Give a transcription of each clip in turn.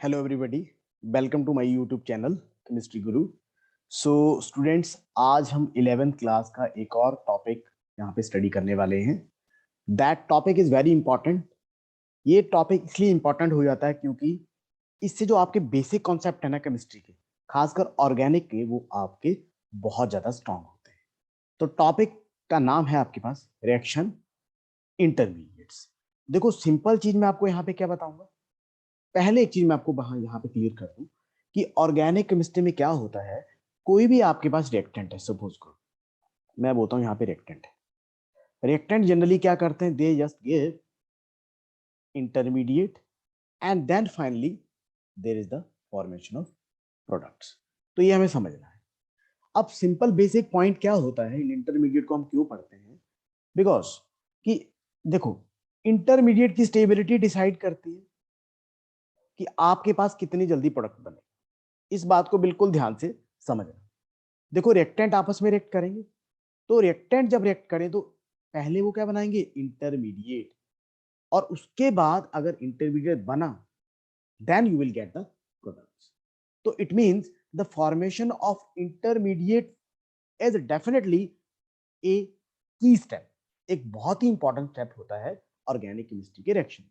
Hello everybody, welcome to my YouTube channel chemistry Guru. So students, आज हम 11th class का एक और टॉपिक यहाँ पे स्टडी करने वाले हैं। That topic is very important. ये टॉपिक इसलिए इंपॉर्टेंट हो जाता है क्योंकि इससे जो आपके बेसिक कॉन्सेप्ट है ना केमिस्ट्री के, खासकर ऑर्गेनिक के, वो आपके बहुत ज्यादा स्ट्रांग होते हैं। तो टॉपिक का नाम है आपके पास रिएक्शन इंटरमीडिएट्स। देखो, सिंपल चीज मैं आपको यहाँ पे क्या बताऊंगा। पहले एक चीज मैं आपको यहाँ पे क्लियर कर दूं कि ऑर्गेनिक केमिस्ट्री में क्या होता है। कोई भी आपके पास रिएक्टेंट है, सपोज करो मैं बोलता हूँ यहाँ पे रिएक्टेंट है। रिएक्टेंट जनरली क्या करते हैं, they just give intermediate and then finally there is the formation of products. तो ये हमें समझना है। अब सिंपल बेसिक पॉइंट क्या होता है, इन इंटरमीडिएट को हम क्यों पढ़ते हैं? बिकॉज कि देखो, इंटरमीडिएट की स्टेबिलिटी डिसाइड करती है कि आपके पास कितनी जल्दी प्रोडक्ट बने। इस बात को बिल्कुल ध्यान से समझना। देखो, रिएक्टेंट आपस में रिएक्ट करेंगे, तो रिएक्टेंट जब रिएक्ट करें तो पहले वो क्या बनाएंगे, इंटरमीडिएट। और उसके बाद अगर इंटरमीडिएट बना, then you will get the products. तो it means the formation of intermediate is definitely a key step. एक बहुत ही इंपॉर्टेंट स्टेप होता है ऑर्गेनिक केमिस्ट्री के रिएक्शन।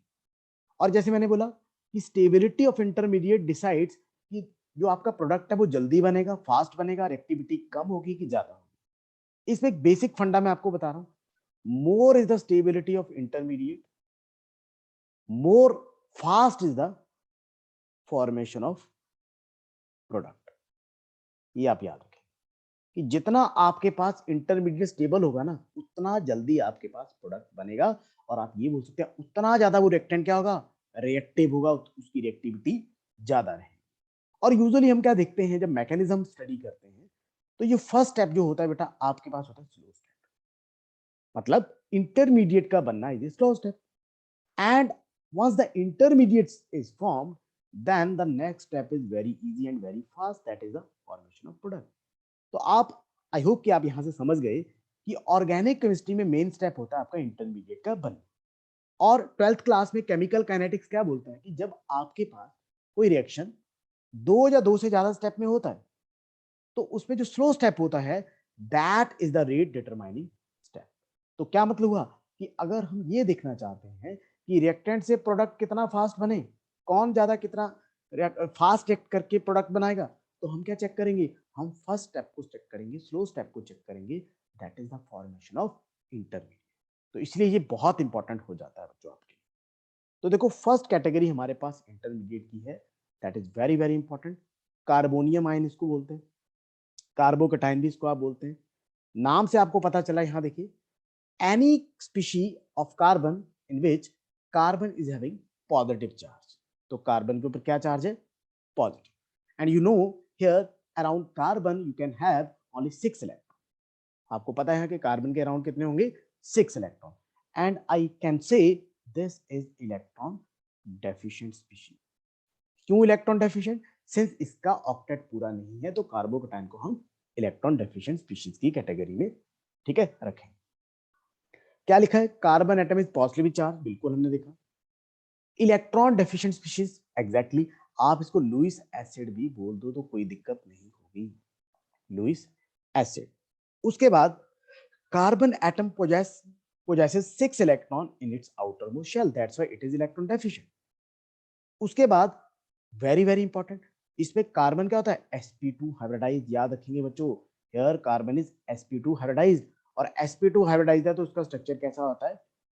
और जैसे मैंने बोला कि स्टेबिलिटी ऑफ इंटरमीडिएट डिसाइड्स कि जो आपका प्रोडक्ट है वो जल्दी बनेगा, फास्ट बनेगा, रिएक्टिविटी कम होगी कि ज्यादा होगी। इसमें एक बेसिक फंडा मैं आपको बता रहा हूं। मोर is the stability of intermediate, more fast is the formation of product. ये आप याद रखें कि जितना आपके पास इंटरमीडिएट स्टेबल होगा ना, उतना जल्दी आपके पास प्रोडक्ट बनेगा। और आप ये बोल सकते हैं उतना ज्यादा वो रिएक्टेंट क्या होगा, रिएक्टिव होगा, उसकी रिएक्टिविटी ज्यादा रहेगी। और यूजुअली हम क्या देखते हैं, जब मैकेनिज्म स्टडी करते हैं, तो ये फर्स्ट स्टेप जो होता है बेटा आपके पास होता है स्लो स्टेप। मतलब इंटरमीडिएट का बनना is slow step. And once the intermediate is formed, then the next step is very easy and very fast, that is the formation of product. तो आप, आई होप कि आप यहां से समझ गए कि ऑर्गेनिक केमिस्ट्री में मेन स्टेप होता है आपका इंटरमीडिएट का बनना। और 12th क्लास में केमिकल काइनेटिक्स क्या बोलते हैं कि जब आपके पास कोई रिएक्शन दो या दो से ज्यादा स्टेप में होता है, तो उसमें जो स्लो स्टेप होता है, that is the rate determining step. तो क्या मतलब हुआ कि अगर हम ये देखना चाहते हैं कि रिएक्टेंट से प्रोडक्ट कितना फास्ट बने, कौन ज्यादा कितना फास्ट रिएक्ट करके प्रोडक्ट बनाएगा, तो हम क्या चेक करेंगे, हम फर्स्ट स्टेप को चेक करेंगे, स्लो स्टेप को चेक करेंगे। That is the formation of intermediate. तो इसलिए ये बहुत इंपॉर्टेंट हो जाता है बच्चों आपके। तो देखो, फर्स्ट कैटेगरी हमारे पास इंटरमीडिएट की है, that is very very important. Carbonium ion इसको बोलते हैं, कार्बोकटाइन भी इसको आप बोलते हैं। नाम से आपको पता चला, यहां देखिए, any species of carbon in which carbon is having positive charge. तो कार्बन के ऊपर क्या चार्ज है, positive. And you know here around carbon you can have only 6 electron. आपको पता है कि कार्बन के अराउंड कितने होंगे, 6 electron. And I can say this is electron deficient species. क्यों इलेक्ट्रॉन डेफिशिएंट? सिंस इसका ऑक्टेट पूरा नहीं है, तो कार्बोकटाइन को हम इलेक्ट्रॉन डेफिशिएंट स्पीशीज की कैटेगरी में, ठीक है, रखें। क्या लिखा है, carbon atom is positively charge, बिल्कुल हमने देखा। Electron deficient species, exactly. आप इसको लुईस एसिड भी बोल दो तो कोई दिक्कत नहीं होगी, लुईस एसिड। उसके बाद carbon atom possesses 6 electron in its outermost shell, that's why it is electron deficient. उसके बाद वेरी वेरी इंपॉर्टेंट, इसमें कार्बन क्या होता है, sp2 हाइब्रिडाइज। याद रखेंगे बच्चों, here carbon is sp2 hybridise. और sp2 हाइब्रिडाइज है तो उसका स्ट्रक्चर कैसा होता है,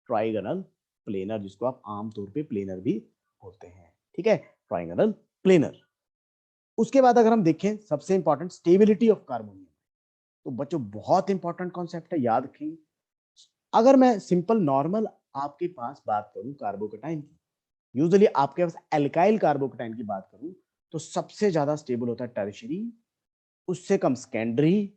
ट्राइगोनल प्लेनर, जिसको आप आमतौर पे प्लेनर भी बोलते हैं, ठीक है, ट्राइगोनल प्लेनर। उसके बाद अगर हम देखें, सबसे इंपॉर्टेंट स्टेबिलिटी ऑफ कार्बोनियम। तो बच्चों बहुत इंपॉर्टेंट कॉन्सेप्ट है, याद रखेंगे। अगर मैं सिंपल नॉर्मल आपके पास बात करूं कार्बोकटाइन की, यूजुअली आपके पास एल्काइल कार्बोकटाइन की बात करूं, तो सबसे ज्यादा स्टेबल होता है टर्शियरी, उससे कम सेकेंडरी,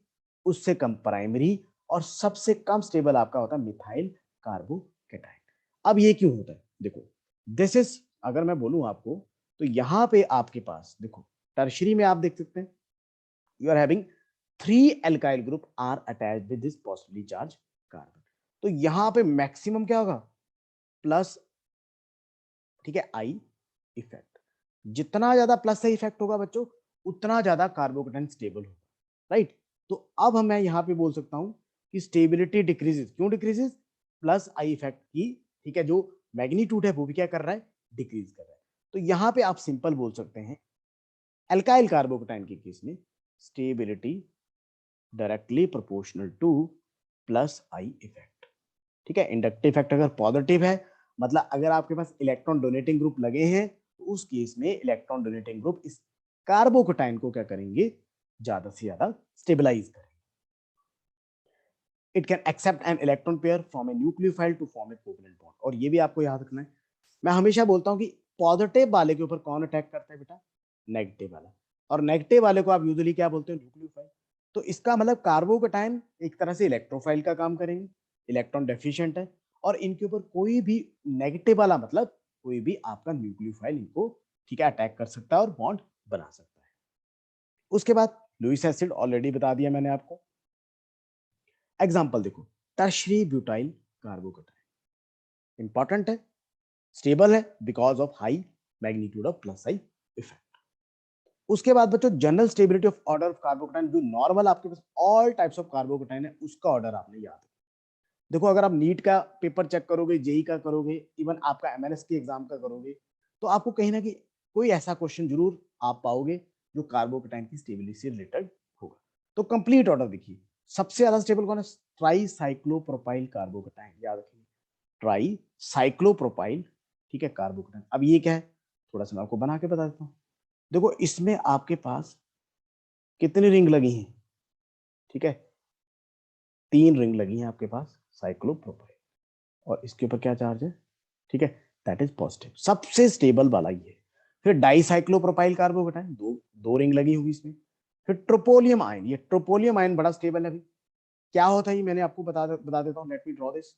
उससे कम प्राइमरी, और सबसे कम स्टेबल आपका होता है मिथाइल कार्बोकेटाइन। अब ये क्यों होता है, देखो, दिस इज, अगर मैं बोलूं आपको, तो यहां पे आपके पास देखो, टर्शियरी में आप देख सकते हैं, you are having 3 alkyl group are attached with this positively charge carbon. तो यहां पे मैक्सिमम क्या होगा, प्लस, ठीक है, आई इफेक्ट। जितना ज्यादा प्लस का इफेक्ट होगा बच्चों, उतना ज्यादा कार्बोकेटाइन स्टेबल होगा, राइट। तो अब मैं यहाँ पे बोल सकता हूँ कि स्टेबिलिटी डिक्रीजेस, क्यों डिक्रीजेस, प्लस आई इफेक्ट की, ठीक है, जो मैग्नीट्यूड है वो भी क्या कर रहा है, डिक्रीज कर रहा है। तो यहाँ पे आप सिंपल बोल सकते हैं एल्काइल कार्बोकेटाइन के केस में stability directly proportional to plus I effect, ठीक है। इंडक्टिव इफेक्ट अगर पॉजिटिव है, मतलब अगर आपके पास इलेक्ट्रॉन डोनेटिंग ग्रुप लगे हैं, तो उस केस में इलेक्ट्रॉन डोनेटिंग ग्रुप इस कार्बोकेटाइन को क्या करेंगे, ज्यादा से ज्यादा स्टेबलाइज करेंगे। It can accept an electron pair from a nucleophile to form a covalent bond. और ये भी आपको याद रखना है, मैं हमेशा बोलता हूं कि पॉजिटिव वाले के ऊपर कौन अटैक करता है बेटा, नेगेटिव वाला। और नेगेटिव वाले को आप यूजुअली क्या बोलते हैं, न्यूक्लियोफाइल। तो इसका मतलब कार्बोकेटाइन एक तरह से इलेक्ट्रोफाइल का काम करेंगे, इलेक्ट्रॉन डेफिशिएंट है, और इनके ऊपर कोई भी नेगेटिव वाला मतलब कोई भी आपका न्यूक्लियोफाइल इनको, ठीक है, अटैक कर सकता है और बॉन्ड बना सकता है। उसके बाद लुइस एसिड ऑलरेडी बता दिया मैंने आपको। एग्जाम्पल देखो, टर्शरी ब्यूटाइल कार्बोकेटाइन इंपॉर्टेंट है, स्टेबल है because of high magnitude of plus I effect. उसके बाद बच्चों general stability of order of carbocation, जो नॉर्मल आपके पास ऑल टाइप्स ऑफ कार्बोकेटाइन है उसका ऑर्डर आपने याद रखना। देखो अगर आप नीट का पेपर चेक करोगे, जेई का करोगे, इवन आपका एमएनएस के एग्जाम का करोगे, तो आपको कहीं ना कहीं कोई ऐसा क्वेश्चन जरूर आप पाओगे जो कार्बोकेटाइन की स्टेबिलिटी से रिलेटेड होगा। तो कंप्लीट ऑर्डर देखिए, सबसे ज्यादा स्टेबल कौन है, ट्राई साइक्लोप्रोपाइल कार्बोकेटाइन, याद रखिए, ट्राई साइक्लोप्रोपाइल, ठीक है, कार्बोकेटाइन। अब ये क्या है, थोड़ा सा मैं आपको बना के बता देता हूँ। देखो इसमें आपके पास कितनी रिंग लगी हैं, ठीक है, 3 रिंग लगी हैं आपके पास साइक्लोप्रोपाइल, और इसके ऊपर क्या चार्ज है, ठीक है, दैट इज पॉजिटिव, सबसे स्टेबल वाला ये। फिर डाइसाइक्लोप्रोपाइल कार्बोकेटाइन, दो दो रिंग लगी हुई इसमें। फिर ट्रोपोलियम आयन, ये ट्रोपोलियम आयन बड़ा स्टेबल है अभी। क्या होता है ये मैंने आपको बता देता हूँ, लेट मी ड्रॉ दिस,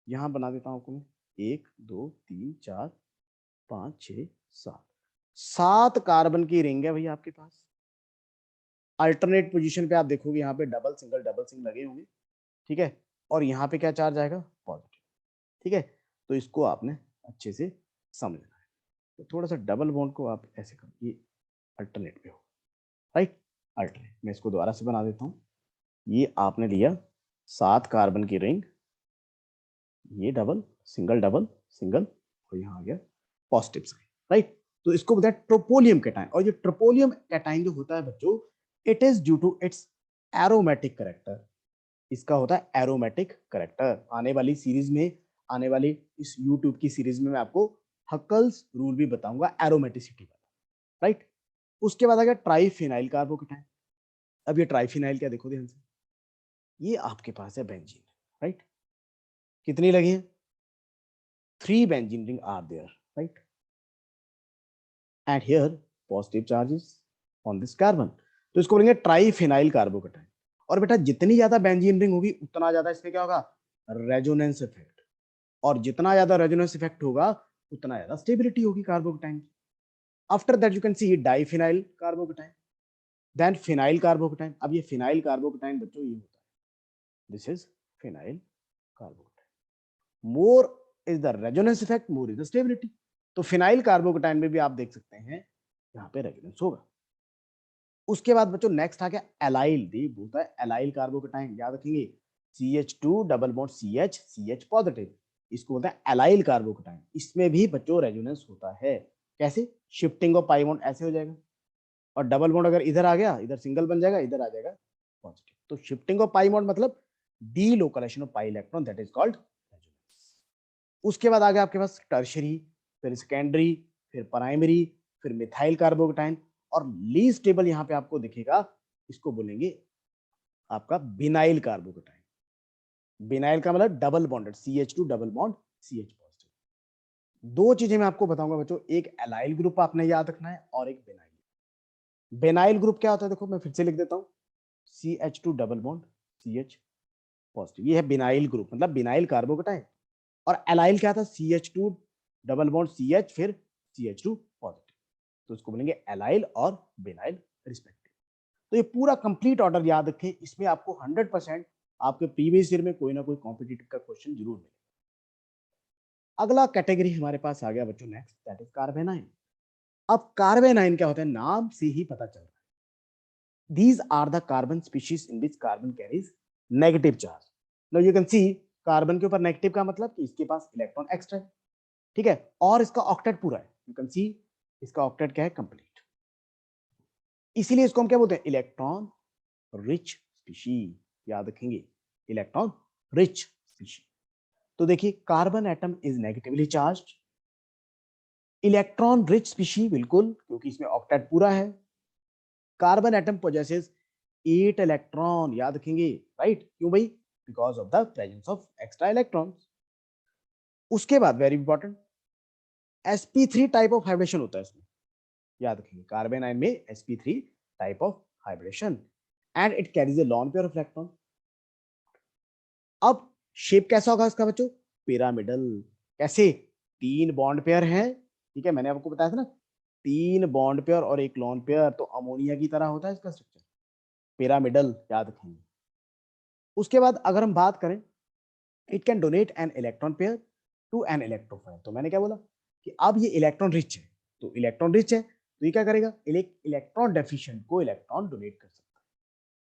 यहाँ बना देता हूँ आपको मैं, 1 2 3 4 5 6 7, 7 कार्बन की रिंग है भाई आपके पास। अल्टरनेट पोजीशन पे आप देखोगे यहाँ पे डबल सिंगल लगे होंगे, ठीक है, और यहाँ पे क्या चार्ज आएगा, पॉजिटिव, ठीक है। तो इसको आपने अच्छे से समझना है। तो थोड़ा सा डबल बॉन्ड को आप ऐसे करो, ये अल्टरनेट पे हो, राइट, अल्टरनेट। मैं इसको दोबारा से बना देता हूँ, ये आपने लिया 7 कार्बन की रिंग, ये डबल सिंगल, और यहाँ आ गया पॉजिटिव साइन, राइट। तो इसको बोलते हैं ट्रोपोलियम कैटाइन। और ये ट्रोपोलियम कैटाइन जो होता है बच्चों, it is due to its aromatic character, इसका होता है एरोमेटिक करेक्टर। आने वाली सीरीज में, आने वाली इस यूट्यूब की सीरीज में मैं आपको हकल्स रूल भी बताऊंगा एरोमेटिसिटी का, राइट। उसके बाद आ गया ट्राइफिनाइल कार्बोकेटाइन। अब ये ट्राइफिनाइल क्या, देखो ध्यान से, ये आपके पास है बेंजीन, राइट, कितनी लगी है, 3 benzene ring are there, right, and here positive charges on this carbon. तो इसको बोलेंगे ट्राइफिनाइल कार्बोकेटाइन। और बेटा जितनी ज्यादा बेंजीन रिंग होगी उतना ज्यादा इसमें क्या होगा, रेजोनेंस इफेक्ट, और जितना ज्यादा रेजोनेंस इफेक्ट होगा उतना ज्यादा स्टेबिलिटी होगी carbocation. After that you can see diphenyl carbocation, then phenyl carbocation. अब ये फिनाइल कार्बोकेटाइन बच्चों ये होता है, this is phenyl carbocation. More is the resonance effect, more is the stability. तो फिनाइल कार्बोकेटाइन में भी आप देख सकते हैं यहाँ पे रेजोनेंस होगा। उसके बाद बच्चों नेक्स्ट आ गया एलाइल, दी होता है एलाइल कार्बोकेटाइन, याद रखेंगे, CH2 double bond CH positive, इसको बोलते हैं एलाइल कार्बोकेटाइन। इसमें भी बच्चों रेजोनेंस होता है, कैसे, शिफ्टिंग ऑफ पाई बॉन्ड ऐसे हो जाएगा, और डबल बॉन्ड अगर इधर आ गया, इधर सिंगल बन जाएगा, इधर आ जाएगा पॉजिटिव। तो शिफ्टिंग ऑफ पाई बॉन्ड मतलब delocalization of pi electron, that is called resonance. उसके बाद आ गया आपके पास टर्शरी, फिर सेकेंडरी, फिर प्राइमरी, फिर मिथाइल कार्बोकेटाइन, और लीस्ट स्टेबल यहाँ पे आपको दिखेगा, इसको बोलेंगे आपका बिनाइल कार्बोकेटाइन। बिनाइल का मतलब double bonded, CH2 double bond CH positive. दो चीजें मैं आपको बताऊंगा बच्चों, एक एलाइल ग्रुप आपने याद रखना है और एक बिनाइल। बिनाइल ग्रुप क्या होता है, देखो मैं फिर से लिख देता हूँ, CH2 double bond CH positive, ये है बिनाइल ग्रुप, मतलब बिनाइल कार्बोकेटाइन। और एलाइल क्या था, CH2 डबल बॉन्ड CH फिर CH2 पॉजिटिव, तो इसको बोलेंगे एलाइल और बिनाइल रिस्पेक्टिव। तो ये पूरा कंप्लीट ऑर्डर याद रखें, इसमें आपको 100% आपके प्रीवियस ईयर में कोई ना कोई कॉम्पिटिटिव का क्वेश्चन जरूर मिलेगा। अगला कैटेगरी हमारे पास आ गया बच्चों नेक्स्ट, दैट इज कार्बेनाइन। अब कार्बन आयन क्या होता है, नाम से ही पता चल रहा है, these are the carbon species in which carbon carries negative charge. Now you can see carbon के ऊपर नेगेटिव का मतलब कि इसके पास इलेक्ट्रॉन एक्स्ट्रा है, ठीक है, और इसका ऑक्टेट पूरा है, यू कैन सी इसका ऑक्टेट क्या है, कंप्लीट। इसीलिए इसको हम क्या बोलते हैं, इलेक्ट्रॉन रिच स्पीशीज, याद रखेंगे, इलेक्ट्रॉन रिच स्पीशीज। तो देखिए carbon atom is negatively charged, electron rich species बिल्कुल, क्योंकि इसमें ऑक्टेट पूरा है। कार्बन एटम पोजेसेस 8 इलेक्ट्रॉन, याद रखेंगे, राइट, क्यों भाई, because of the presence of extra electrons. उसके बाद very important, sp3 type of hybridization होता है इसमें, याद रखेंगे, कार्बन आयन में sp3 type of hybridization, and it carries a lone pair of electron. अब शेप कैसा होगा इसका बच्चों, पिरामिडल। कैसे, 3 बॉन्ड पेयर हैं, ठीक है, मैंने आपको बताया था ना, 3 बॉन्ड पेयर और एक लॉन पेयर, तो अमोनिया की तरह होता है इसका स्ट्रक्चर, पिरामिडल, याद रखेंगे। उसके बाद अगर हम बात करें, it can donate an electron pair to an electrophile, तो मैंने क्या बोला कि अब ये इलेक्ट्रॉन रिच है, तो इलेक्ट्रॉन रिच है तो ये क्या करेगा, इलेक्ट्रॉन डेफिशिएंट को इलेक्ट्रॉन डोनेट कर सकता है।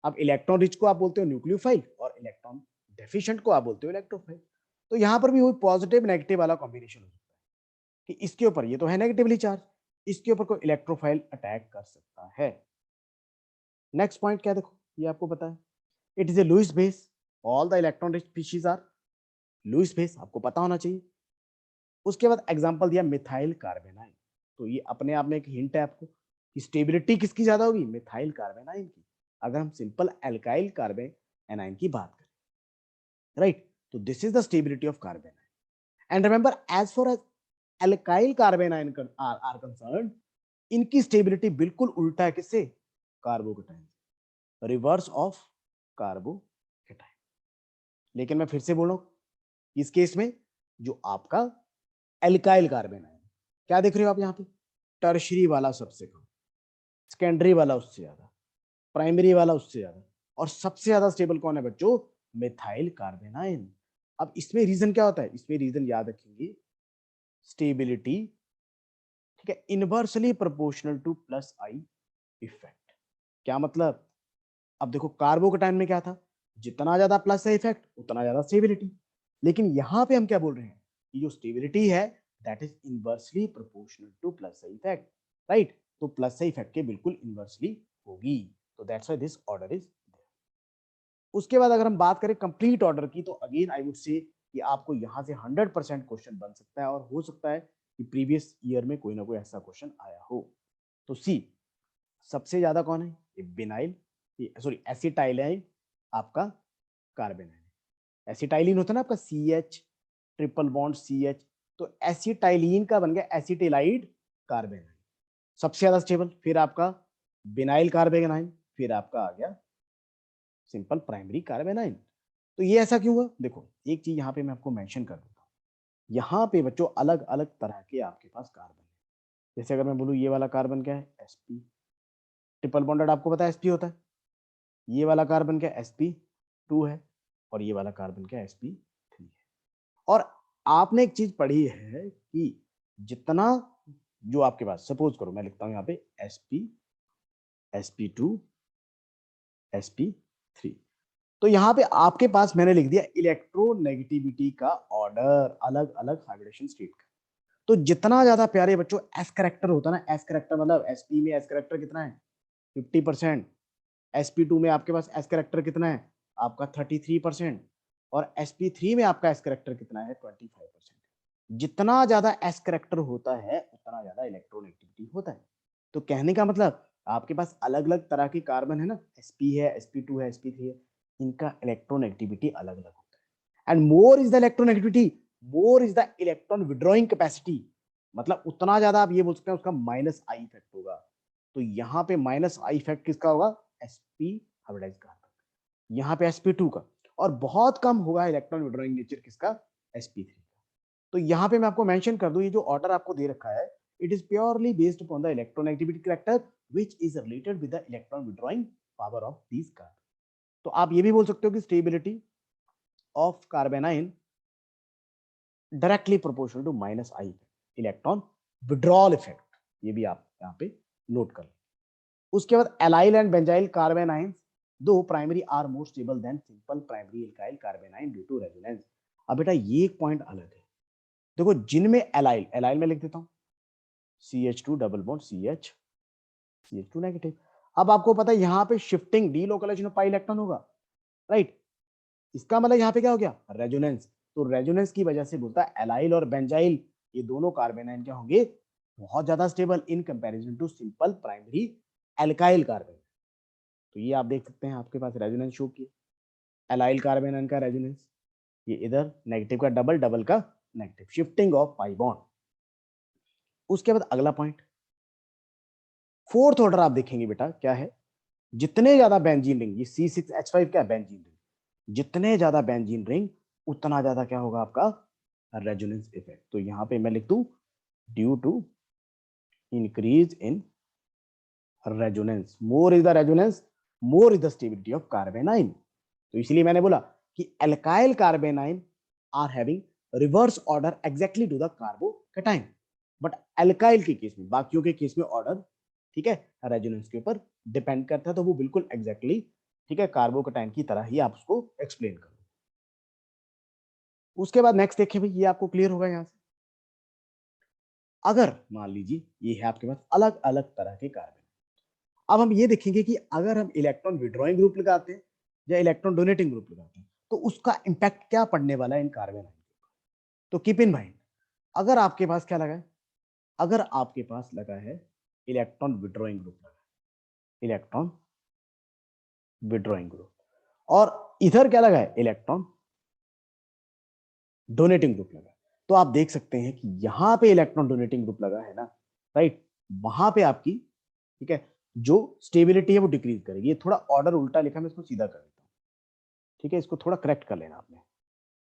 अब इलेक्ट्रॉन रिच को आप बोलते हो न्यूक्लियोफाइल और इलेक्ट्रॉन डेफिशिएंट को आप बोलते हो इलेक्ट्रोफाइल। तो यहां पर भी वही पॉजिटिव नेगेटिव वाला कॉम्बिनेशन हो सकता है कि इसके ऊपर ये तो है नेगेटिवली चार्ज, इसके ऊपर कोई इलेक्ट्रोफाइल अटैक कर सकता है। नेक्स्ट पॉइंट क्या, देखो ये आपको पता है, it is a Lewis base, all the electron rich species are Lewis base, आपको पता होना चाहिए। उसके बाद एग्जांपल दिया मिथाइल कार्बेनाइन, तो ये अपने आप में एक हिंट है आपको कि स्टेबिलिटी किसकी ज्यादा होगी, मिथाइल कार्बेनाइन की, अगर हम सिंपल एल्काइल कार्बेनाइन की बात करें, राइट। तो this is the stability of carbanion, and remember as far as alkyl carbanion are concerned, इनकी स्टेबिलिटी बिल्कुल उल्टा है किससे, कार्बोकेटाइन, रिवर्स ऑफ कार्बोकेटाइन। लेकिन मैं फिर से बोल रहा हूं, इस केस में जो आपका एल्काइल कार्बेनाइन, क्या देख रहे हो आप यहाँ पे, टर्शरी वाला सबसे कम, सेकेंडरी वाला उससे ज्यादा, प्राइमरी वाला उससे ज्यादा, और सबसे ज्यादा स्टेबल कौन है बच्चों, मिथाइल कार्बेनाइन। अब इसमें रीजन क्या होता है, इसमें रीजन याद रखेंगे, स्टेबिलिटी, ठीक है, inversely proportional to plus I effect. क्या मतलब, अब देखो कार्बोकेटाइन में क्या था, जितना ज्यादा प्लस आई इफेक्ट उतना ज्यादा स्टेबिलिटी, लेकिन यहां पे हम क्या बोल रहे हैं कि जो स्टेबिलिटी है that is inversely proportional to plus I effect, right, तो प्लस आई इफेक्ट के बिल्कुल इनवर्सली होगी, तो that's why this order is there. उसके बाद अगर हम बात करें कंप्लीट ऑर्डर की, तो अगेन आई वुड से कि आपको यहां से 100% क्वेश्चन बन सकता है, और हो सकता है कि प्रीवियस ईयर में कोई ना कोई ऐसा क्वेश्चन आया हो। तो सी, सबसे ज्यादा कौन है, ये बिनाइल, सॉरी एसिटाइलाइन, आपका कार्बन है, एसिटाइलिन होता है ना आपका CH ट्रिपल बॉन्ड CH, तो एसिटाइलिन का बन गया एसिटिलाइड कार्बन, सबसे ज्यादा स्टेबल। फिर आपका बिनाइल कार्बेनाइन, फिर आपका आ गया सिंपल प्राइमरी कार्बेनाइन। तो ये ऐसा क्यों हुआ, देखो एक चीज यहाँ पे मैं आपको मेंशन कर देता हूँ, यहाँ पे बच्चों अलग अलग तरह के आपके पास कार्बन है। जैसे अगर मैं बोलूँ ये वाला कार्बन क्या है, sp ट्रिपल बॉन्डेड, आपको पता है sp होता है, ये वाला कार्बन क्या sp2 है, और ये वाला कार्बन क्या sp3 है। और आपने एक चीज पढ़ी है कि जितना जो आपके पास, सपोज करो मैं लिखता हूं यहाँ पे sp sp2 sp3, तो यहाँ पे आपके पास मैंने लिख दिया इलेक्ट्रोनेगेटिविटी का ऑर्डर, अलग अलग हाइब्रिडेशन स्टेट का। तो जितना ज्यादा प्यारे बच्चों एस करेक्टर होता है ना, एस करेक्टर मतलब sp में एस करेक्टर कितना है, 50%, sp2 में आपके पास एस करेक्टर कितना है, आपका 33%, और sp3 में आपका एस करेक्टर कितना है, 25%। जितना ज्यादा एस करेक्टर होता है उतना ज्यादा इलेक्ट्रोनेगेटिविटी होता है। तो कहने का मतलब आपके पास अलग अलग तरह के कार्बन है ना, sp है, sp2 है, sp3 है, इनका इलेक्ट्रोनेगेटिविटी अलग अलग होता है, and more is the electronegativity more is the electron withdrawing capacity, मतलब उतना ज्यादा आप ये बोल सकते हैं उसका माइनस आई इफेक्ट होगा। तो यहाँ पे माइनस आई इफेक्ट किसका होगा, sp हाइब्रिडाइज्ड कार्बन, यहाँ पे sp2 का, और बहुत कम होगा इलेक्ट्रॉन विड्रॉइंग नेचर किसका, sp3 का। तो यहाँ पे मैं आपको मेंशन कर दूं, ये जो ऑर्डर आपको दे रखा है, it is purely based upon the electronegativity character which is related with the electron withdrawing power of these carbon. तो आप ये भी बोल सकते हो कि stability of carbanion directly proportional to minus I electron withdrawal effect, ये भी आप यहाँ पे नोट कर लें। उसके बाद allyl and benzyl carbon ions दो primary are more stable than simple primary alkyl carbon ion due to resonance. अब बेटा ये एक पॉइंट अलग है, देखो जिनमें एलाइल, एलाइल में लिख देता हूं CH2 double bond CH, CH2 negative. अब आपको पता है यहाँ पे shifting delocalization of pi electron होगा, राइट। इसका मतलब यहाँ पे क्या हो गया, रेजोनेंस। तो रेजोनेंस की वजह से बोलता है एलाइल और बेंजाइल ये दोनों कार्बन आयन क्या होंगे, बहुत ज्यादा stable in comparison to simple primary alkyl carbon. तो ये आप देख सकते हैं आपके पास रेजोनेंस शो किया, एलाइल कार्बन आयन का रेजोनेंस, ये इधर नेगेटिव का डबल, डबल का negative, shifting of pi bond. उसके बाद अगला पॉइंट, फोर्थ ऑर्डर आप देखेंगे बेटा क्या है, जितने ज्यादा बेंजीन रिंग, ये C6H5 क्या है, बेंजीन रिंग, जितने ज्यादा बेंजीन रिंग उतना ज्यादा क्या होगा आपका रेजोनेंस इफेक्ट। तो यहां पे मैं लिख दूं due to increase in resonance, more is the resonance more is the stability of carbon ion. तो इसलिए मैंने बोला कि alkyl carbon ion are having reverse order exactly to the carbocation, but alkyl के केस में, बाकियों के केस में ऑर्डर, ठीक है, रेजोनेंस के ऊपर डिपेंड करता है, तो वो बिल्कुल एग्जैक्टली, ठीक है, कार्बोकैटायन की तरह ही आप उसको एक्सप्लेन करो। उसके बाद नेक्स्ट देखिए भाई, ये आपको क्लियर होगा यहां से, अगर मान लीजिए ये है आपके पास अलग अलग तरह के कार्बन, अब हम ये देखेंगे कि अगर हम इलेक्ट्रॉन विड्रॉइंग ग्रुप लगाते हैं या इलेक्ट्रॉन डोनेटिंग ग्रुप लगाते हैं तो उसका इंपैक्ट क्या पड़ने वाला है इन कार्बन आयन। तो कीप इन माइंड, अगर आपके पास क्या लगा है, अगर आपके पास लगा है इलेक्ट्रॉन विड्रॉइंग ग्रुप लगा, इलेक्ट्रॉन विड्रॉइंग ग्रुप, और इधर क्या लगा है, इलेक्ट्रॉन डोनेटिंग ग्रुप लगा, तो आप देख सकते हैं कि यहां पे इलेक्ट्रॉन डोनेटिंग ग्रुप लगा है ना, राइट, वहां पे आपकी, ठीक है, जो स्टेबिलिटी है वो डिक्रीज करेगी। ये थोड़ा ऑर्डर उल्टा लिखा, मैं इसको सीधा कर देता हूं, ठीक है, इसको थोड़ा करेक्ट कर लेना आपने।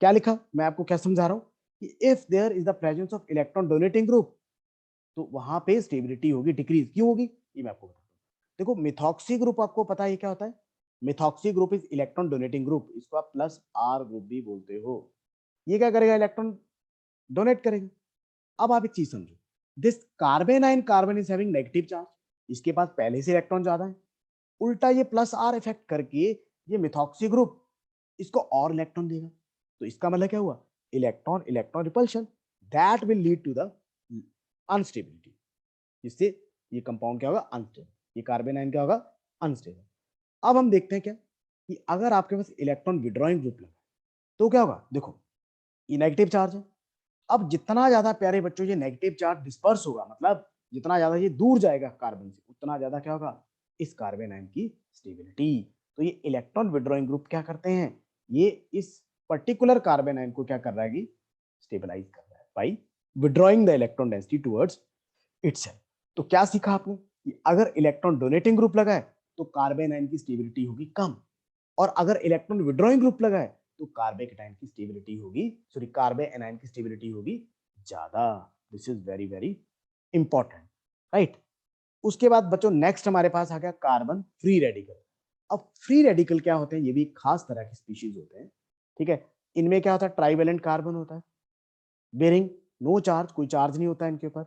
क्या लिखा, मैं आपको क्या समझा रहा हूं कि if there is the presence of electron donating group, तो वहां पे स्टेबिलिटी होगी डिक्रीज, क्यों होगी ये मैं आपको बताता हूं। देखो मिथॉक्सी ग्रुप आपको पता है क्या होता है, methoxy group is electron donating group, इसको आप प्लस आर ग्रुप भी बोलते हो। ये क्या करेगा, इलेक्ट्रॉन डोनेट करेगा। अब आप एक चीज समझो, this carbon ion, carbon is having negative charge, इसके पास पहले से इलेक्ट्रॉन ज्यादा है, उल्टा ये प्लस आर इफेक्ट करके ये मिथॉक्सी ग्रुप इसको और इलेक्ट्रॉन देगा। तो इसका मतलब क्या हुआ, electron electron repulsion, that will lead to the unstability, जिससे ये कंपाउंड क्या होगा, अनस्टेबल, ये कार्बन आयन क्या होगा, अनस्टेबल। अब हम देखते हैं क्या कि अगर आपके पास इलेक्ट्रॉन विड्रॉइंग ग्रुप लगा तो क्या होगा, देखो ये नेगेटिव चार्ज है, अब जितना ज्यादा प्यारे बच्चों ये नेगेटिव चार्ज डिस्पर्स होगा, मतलब जितना ज्यादा ये दूर जाएगा कार्बन से, उतना ज्यादा क्या होगा इस कार्बन आयन की स्टेबिलिटी। तो ये इलेक्ट्रॉन विड्रॉइंग ग्रुप क्या करते हैं, ये इस पर्टिकुलर कार्बन आयन को क्या कर रहा है कि स्टेबलाइज कर रहा है by withdrawing the electron density towards itself. तो क्या सीखा आपने कि अगर इलेक्ट्रॉन डोनेटिंग ग्रुप लगा है तो कार्बन आयन की स्टेबिलिटी होगी कम, और अगर इलेक्ट्रॉन विड्रॉइंग ग्रुप लगा है तो कार्बोकैटायन की स्टेबिलिटी होगी, सॉरी कार्बन एनायन की स्टेबिलिटी होगी ज्यादा। This is very very important, right. उसके बाद बच्चों नेक्स्ट हमारे पास आ गया कार्बन फ्री रेडिकल। अब फ्री रेडिकल क्या होते हैं, ये भी एक खास तरह की स्पीशीज होते हैं, ठीक है। इनमें क्या होता है, ट्राइवेलेंट कार्बन होता है, बेरिंग नो चार्ज, कोई चार्ज नहीं होता है इनके ऊपर,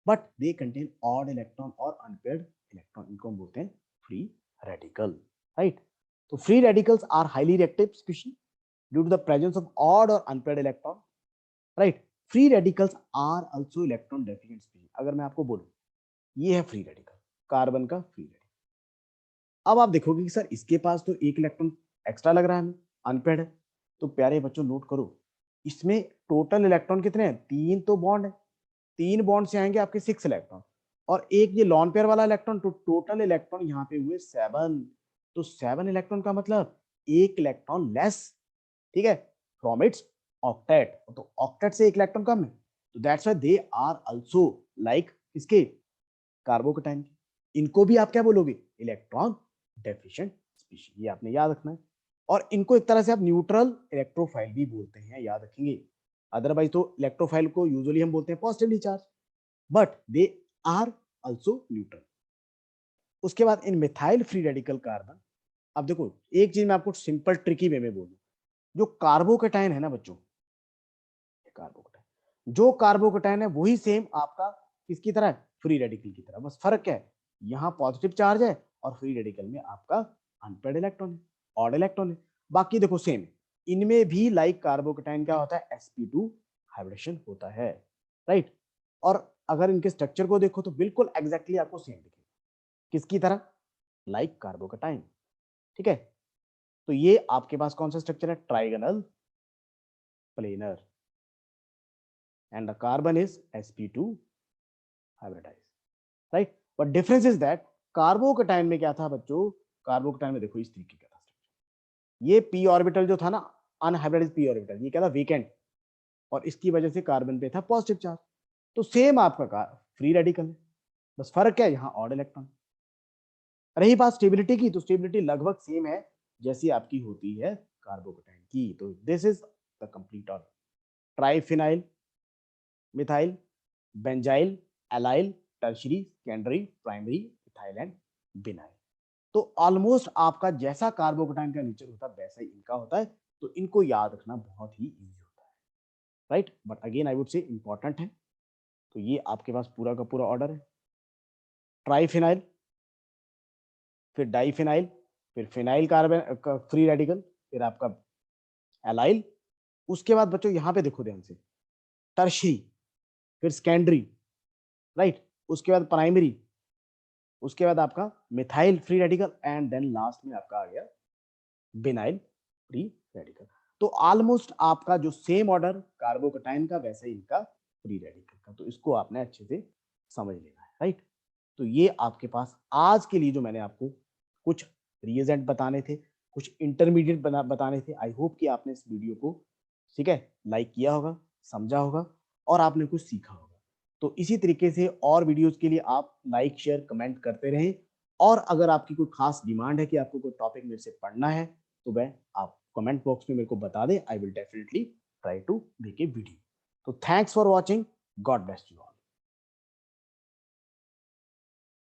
but they contain odd electron और अनपेयर्ड इलेक्ट्रॉन, इनको हम बोलते हैं फ्री रेडिकल, राइट। तो free radicals are highly reactive species due to the presence of odd or unpaired electron, right. Free radicals are also electron deficient species। अगर मैं आपको बोलूं ये है फ्री रेडिकल, कार्बन का फ्री रेडिकल, अब आप देखोगे कि सर इसके पास तो एक इलेक्ट्रॉन एक्स्ट्रा लग रहा है, अनपेड है, तो प्यारे बच्चों नोट करो इसमें टोटल इलेक्ट्रॉन कितने हैं, तीन तो बॉन्ड है, तीन बॉन्ड से आएंगे आपके 6 इलेक्ट्रॉन, और एक ये लॉन पेयर वाला इलेक्ट्रॉन, तो टोटल इलेक्ट्रॉन यहाँ पे हुए 7। तो 7 इलेक्ट्रॉन का मतलब एक इलेक्ट्रॉन लेस, ठीक है, फ्रॉम इट्स ऑक्टेट, तो ऑक्टेट से एक इलेक्ट्रॉन कम है, तो that's why they are also like किसके, कार्बोकैटायन के। इनको भी आप क्या बोलोगे, इलेक्ट्रॉन डेफिशिएंट स्पीशीज, ये आपने याद रखना है। और इनको एक तरह से आप न्यूट्रल इलेक्ट्रोफाइल भी बोलते हैं, याद रखेंगे। अदरवाइज तो इलेक्ट्रोफाइल को यूजुअली हम बोलते हैं positively charge, but they are also neutral. उसके बाद इन मिथाइल फ्री रेडिकल कार्बन, अब देखो एक चीज मैं आपको सिंपल ट्रिकी वे में बोलूं, जो कार्बोकैटायन है ना बच्चों, कार्बोकैटायन, जो कार्बोकैटायन है वही सेम आपका किसकी तरह है, फ्री रेडिकल की तरह, बस फर्क क्या है, यहाँ पॉजिटिव चार्ज है और फ्री रेडिकल में आपका अनपेयर्ड इलेक्ट्रॉन है, ऑड इलेक्ट्रॉन है। बाकी देखो सेम, इनमें भी लाइक कार्बोकेटाइन क्या होता है, sp2 हाइब्रिडेशन होता है, राइट। और अगर इनके स्ट्रक्चर को देखो तो बिल्कुल एग्जैक्टली आपको सेम दिखेगा, किसकी तरह, लाइक कार्बोकेटाइन, ठीक है। तो ये आपके पास कौन सा स्ट्रक्चर है, trigonal planar, and the carbon is sp2 hybridized, right. But difference is that carbocation में क्या था बच्चों, कार्बोकेटाइन में देखो इस तरीके का था स्ट्रक्चर, ये p ऑर्बिटल जो था ना, अनहाइब्रिडाइज्ड p ऑर्बिटल, ये क्या था, वीकेंड, और इसकी वजह से कार्बन पे था पॉजिटिव चार्ज। तो सेम आपका फ्री रेडिकल है, बस फर्क क्या है, यहाँ ऑड इलेक्ट्रॉन। रही बात स्टेबिलिटी की, तो स्टेबिलिटी लगभग सेम है जैसी आपकी होती है कार्बोकेटाइन की। तो this is the complete order, triphenyl, methyl, benzyl, allyl, tertiary, secondary, primary, ethyl and vinyl. तो ऑलमोस्ट आपका जैसा कार्बोकेटाइन का नेचर होता है वैसा ही इनका होता है, तो इनको याद रखना बहुत ही इजी होता है, right. But again I would say important है। तो ये आपके पास पूरा का पूरा ऑर्डर है, ट्राइफिनाइल, फिर डाइफिनाइल, फिर फिनाइल कार्बन फ्री रेडिकल, फिर आपका एलाइल, उसके बाद बच्चों यहाँ पे देखो ध्यान से, टर्शरी, फिर सेकेंडरी, राइट, उसके बाद प्राइमरी, उसके बाद आपका methyl free radical, and then last में आपका आ गया बिनाइल फ्री रेडिकल। तो ऑलमोस्ट आपका जो सेम ऑर्डर कार्बोकेटाइन का वैसे ही इनका फ्री रेडिकल का, तो इसको आपने अच्छे से समझ लेना है, राइट। तो ये आपके पास आज के लिए जो मैंने आपको कुछ रिएजेंट बताने थे, कुछ इंटरमीडिएट बताने थे, आई होप कि आपने इस वीडियो को, ठीक है, लाइक किया होगा, समझा होगा और आपने कुछ सीखा होगा। तो इसी तरीके से और वीडियोस के लिए आप लाइक शेयर कमेंट करते रहें, और अगर आपकी कोई खास डिमांड है कि आपको कोई टॉपिक मेरे से पढ़ना है तो वह आप कमेंट बॉक्स में मेरे को बता दें, I will definitely try to make a video. तो thanks for watching, God bless you all.